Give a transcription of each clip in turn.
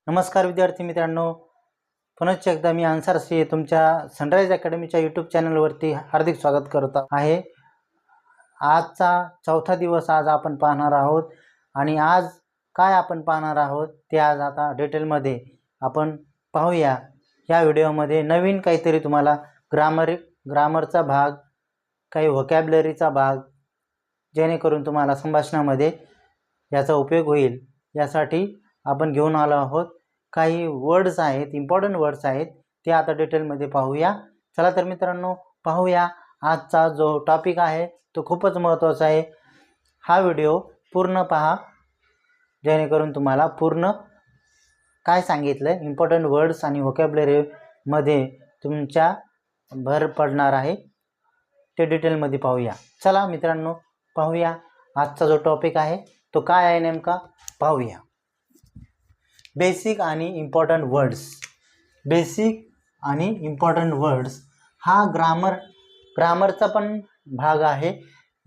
नमस्कार विद्यार्थी मित्रांनो, पुनश्च एकदा मी अन्सर सी तुमच्या सनराइज अकॅडमीच्या यूट्यूब चॅनलवरती हार्दिक स्वागत करत आहे। आजचा चौथा दिवस आज आपण पाहणार आहोत आणि आज काय आपण पाहणार आहोत ते आज आता डिटेलमध्ये आपण पाहूया। या व्हिडिओमध्ये नवीन काहीतरी तुम्हाला ग्रामरचा भाग, काही व्होकॅब्युलरीचा भाग, जेणेकरून तुम्हाला संभाषणामध्ये याचा उपयोग होईल यासाठी आपण घेऊन आलो आहोत। काही वर्ड्स आहेत, इम्पॉर्टंट वर्ड्स आहेत, ते आता डिटेलमध्ये पाहूया। चला तर मित्रांनो पाहूया। आजचा जो टॉपिक आहे तो खूपच महत्त्वाचा आहे। हा व्हिडिओ पूर्ण पहा जेणेकरून तुम्हाला पूर्ण काय सांगितलं इम्पॉर्टंट वर्ड्स आणि व्होकॅब्युलरीमध्ये तुमच्या भर पडणार आहे ते डिटेलमध्ये पाहूया। चला मित्रांनो पाहूया आजचा जो टॉपिक आहे तो काय आहे नेमका पाहूया। बेसिक आणि इम्पॉर्टंट वर्ड्स। बेसिक आणि इम्पॉर्टंट वर्ड्स हा ग्रामरचा पण भाग आहे।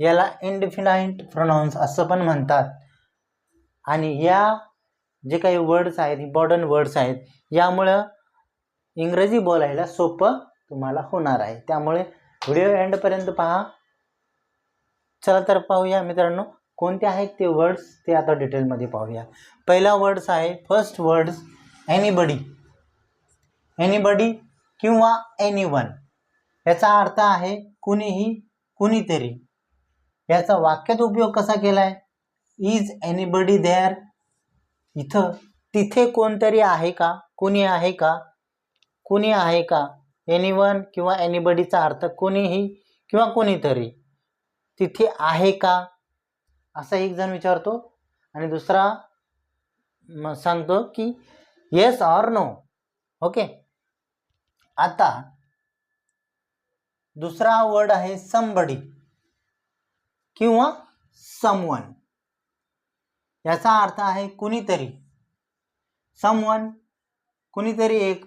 याला इनडिफिनाइट प्रोनाउन्स असं पण म्हणतात। आणि या जे काही वर्ड्स आहेत, इम्पॉर्टंट वर्ड्स आहेत, यामुळं इंग्रजी बोलायला सोपं तुम्हाला होणार आहे। त्यामुळे व्हिडिओ एंडपर्यंत पहा। चला तर पाहूया मित्रांनो कोणते आहेत ते वर्ड्स ते आता डिटेलमध्ये पाहूया। पहिला वर्ड्स आहे, फर्स्ट वर्ड्स एनीबडी। एनीबडी किंवा एनीवन याचा अर्थ आहे कुणीही, कुणीतरी। याचा वाक्यात उपयोग कसा केलाय? Is anybody there? इथं तिथे कोणतरी आहे का? कुणी आहे का? कुणी आहे का? एनीवन किंवा एनीबडीचा अर्थ कुणीही किंवा कुणीतरी। तिथे आहे का असा एक जण विचारतो आणि दुसरा सांगतो की येस ऑर नो। ओके, आता दुसरा वर्ड आहे समबडी किंवा समवन। याचा अर्थ आहे कुणीतरी। समवन कुणीतरी एक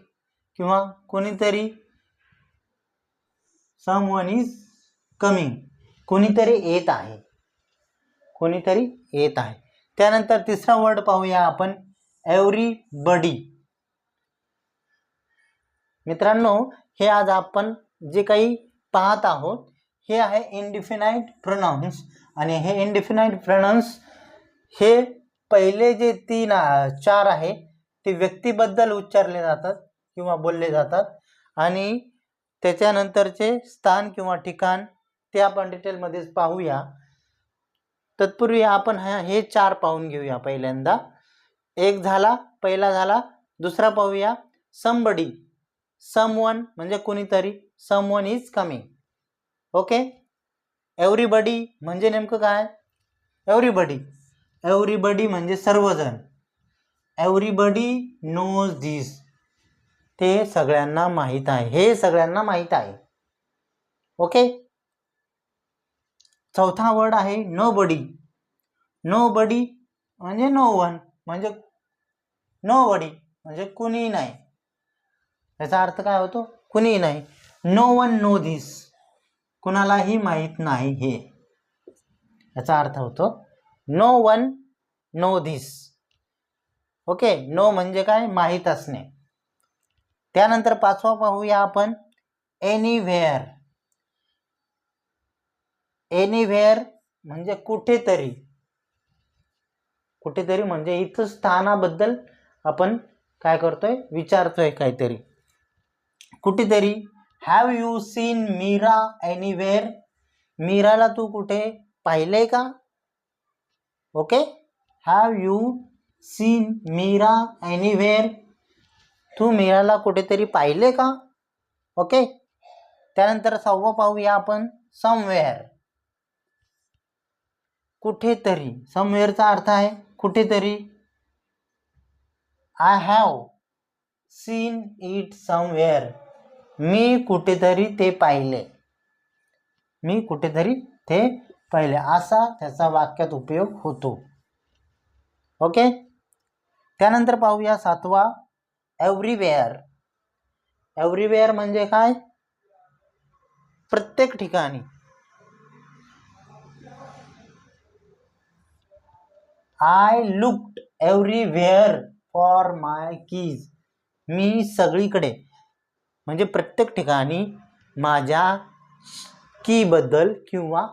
किंवा कुणीतरी, समवन इज कमिंग, कुणीतरी येत आहे, कोणीतरी येत आहे। त्यानंतर तिसरा वर्ड पाहूया आपण, एव्हरीबडी। मित्रांनो हे आज आपण जे काही पाहत आहोत हे आहे इनडिफिनाइट प्रोनाउन्स। आणि हे इनडिफिनाइट प्रोनाउन्स हे पहिले जे चार आहे ते व्यक्तीबद्दल उच्चारले जातात किंवा बोलले जातात आणि त्याच्यानंतरचे स्थान किंवा ठिकाण ते आपण डिटेलमध्येच पाहूया। तत्पूर्वी आपण हे चार पाहून घेऊया। पहिल्यांदा एक झाला, पहिला झाला। दुसरा पाहूया समबडी, समवन म्हणजे कुणीतरी, someone is coming. Okay, everybody म्हणजे नेमकं काय? एव्हरीबडी, एव्हरीबडी म्हणजे सर्वजण। एव्हरीबडी नोज दिस, ते सगळ्यांना माहीत आहे, हे सगळ्यांना माहीत आहे। ओके, चौथा वर्ड आहे नोबडी। नोबडी म्हणजे नो वन, म्हणजे नोबडी म्हणजे कुणी नाही। याचा अर्थ काय होतो? कुणी नाही। नो वन नो धिस, कुणालाही माहीत नाही हे, याचा अर्थ होतो no one know this. Okay, no म्हणजे काय? माहीत असणे। त्यानंतर पाचवा पाहूया आपण, एनीवेअर। एनीवेअर म्हणजे कुठेतरी। कुठेतरी म्हणजे इथं स्थानाबद्दल आपण काय करतोय? विचारतोय काहीतरी, कुठेतरी। Have you seen Meera anywhere? मीराला तू कुठे पाहिलंय का? Okay, have you seen Meera anywhere? तू मीराला कुठेतरी पाहिले का? ओके, त्यानंतर सहावा पाहूया आपण, समवेअर। कुठेतरी, समवेअरचा अर्थ आहे कुठेतरी। I have seen it somewhere, मी कुठेतरी ते पाहिले, मी कुठेतरी ते पाहिले, असा त्याचा वाक्यात उपयोग होतो। ओके, त्यानंतर पाहूया सातवा, एव्हरीवेअर। एव्हरीवेअर म्हणजे काय? प्रत्येक ठिकाणी। I looked everywhere for my keys. मी सगळीकडे म्हणजे प्रत्येक ठिकाणी माझ्या कीबद्दल किंवा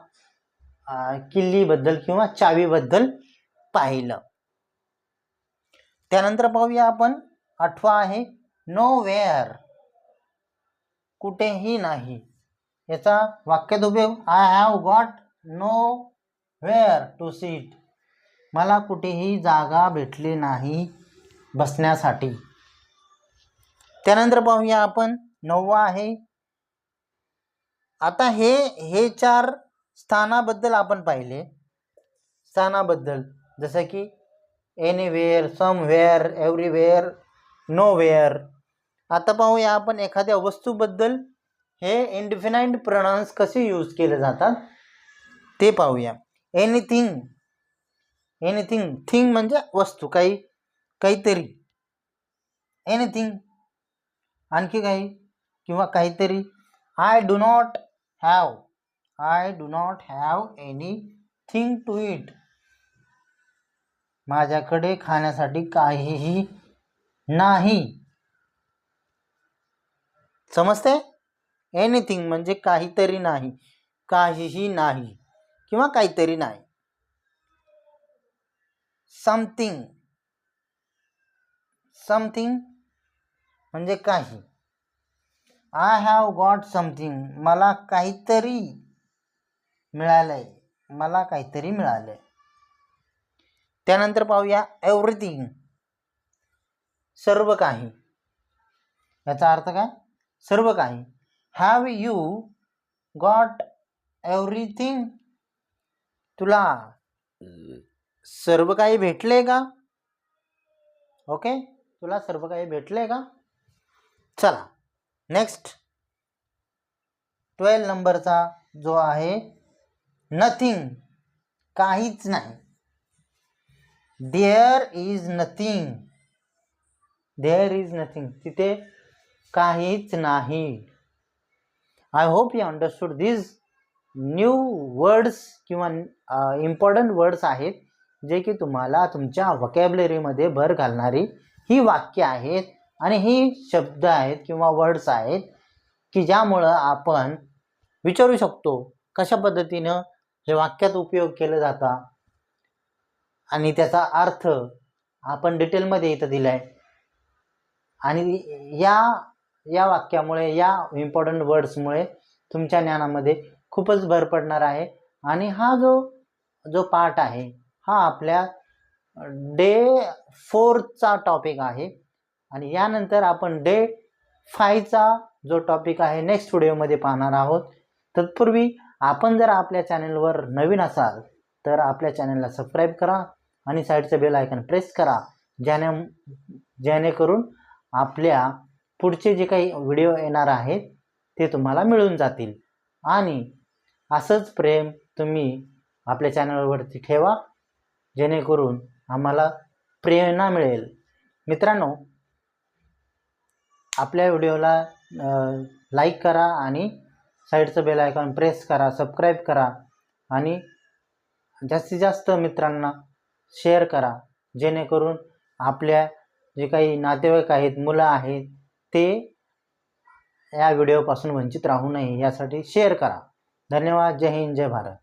किल्लीबद्दल किंवा चावीबद्दल पाहिलं. त्यानंतर पाहूया आपण 8वा आहे नो वेअर, कुठेही नाही. याचा वाक्यात उपयोग I have got nowhere to sit, मला कुठेही जागा भेटली नाही बसण्यासाठी. त्यानंतर पाहूया आपण 9वा आहे. आता हे 4 स्थानाबद्दल आपण पाहिले. स्थानाबद्दल जसं की एनीवेअर, समवेअर, एव्हरीवेअर, नोवेअर. आता पाहूया आपण एखाद्या वस्तूबद्दल हे इनडिफिनाइट प्रोनाउन्स कसे यूज केले जातात ते पाहूया. एनीथिंग, एनीथिंग, थिंग म्हणजे वस्तू, काहीतरी. एनीथिंग आणखी काही किंवा काहीतरी. I do not have, I do not have anything to eat, माझ्याकडे खाण्यासाठी काहीही नाही. समजते? एनीथिंग म्हणजे काहीतरी नाही, काहीही नाही किंवा काहीतरी नाही. समथिंग, समथिंग म्हणजे काही. आय हॅव गॉट समथिंग, मला काहीतरी मिळालंय, मला काहीतरी मिळालंय. त्यानंतर पाहूया एव्हरीथिंग, सर्व काही. याचा अर्थ काय? सर्व काही. हॅव यू गॉट एव्हरीथिंग, तुला सर्व काही भेटले का? ओके, तुला सर्व काही भेटले का? चला नेक्स्ट 12 नंबरचा जो आहे नथिंग, काहीच नाही. There is nothing, there is nothing, तिथे काहीच नाही. I hope you understood this new words किंवा इम्पॉर्टंट वर्ड्स आहेत जे की तुम्हाला तुमच्या व्होकॅब्युलरीमध्ये भर घालणारी ही वाक्य आहेत आणि ही शब्द आहेत किंवा वर्ड्स आहेत की ज्यामुळं आपण विचारू शकतो कशा पद्धतीनं हे वाक्यात उपयोग केलं जातं आणि त्याचा अर्थ आपण डिटेलमध्ये इथं दिला आहे. आणि या वाक्यामुळे, या इम्पॉर्टंट वर्ड्समुळे तुमच्या ज्ञानामध्ये खूपच भर पडणार आहे. आणि हा जो पार्ट आहे हा आपल्या डे 4चा टॉपिक आहे. आणि यानंतर आपण डे 5चा जो टॉपिक आहे नेक्स्ट व्हिडिओमध्ये पाहणार आहोत. तत्पूर्वी आपण जर आपल्या चॅनलवर नवीन असाल तर आपल्या चॅनलला सबस्क्राईब करा आणि साईडचं बेल आयकॉन प्रेस करा, जेणेकरून आपल्या पुढचे जे काही व्हिडिओ येणार आहेत ते तुम्हाला मिळून जातील. आणि असंच प्रेम तुम्ही आपल्या चॅनलवरती ठेवा जेणेकरून आम्हाला प्रेरणा मिळेल. मित्रांनो, आपल्या व्हिडिओला लाईक करा आणि साईडचं बेल आयकॉन प्रेस करा, सबस्क्राईब करा आणि जास्तीत जास्त मित्रांना शेअर करा जेणेकरून आपल्या जे काही नातेवाईक आहेत, मुलं आहेत, ते या व्हिडिओपासून वंचित राहू नये यासाठी शेअर करा. धन्यवाद. जय हिंद, जय भारत.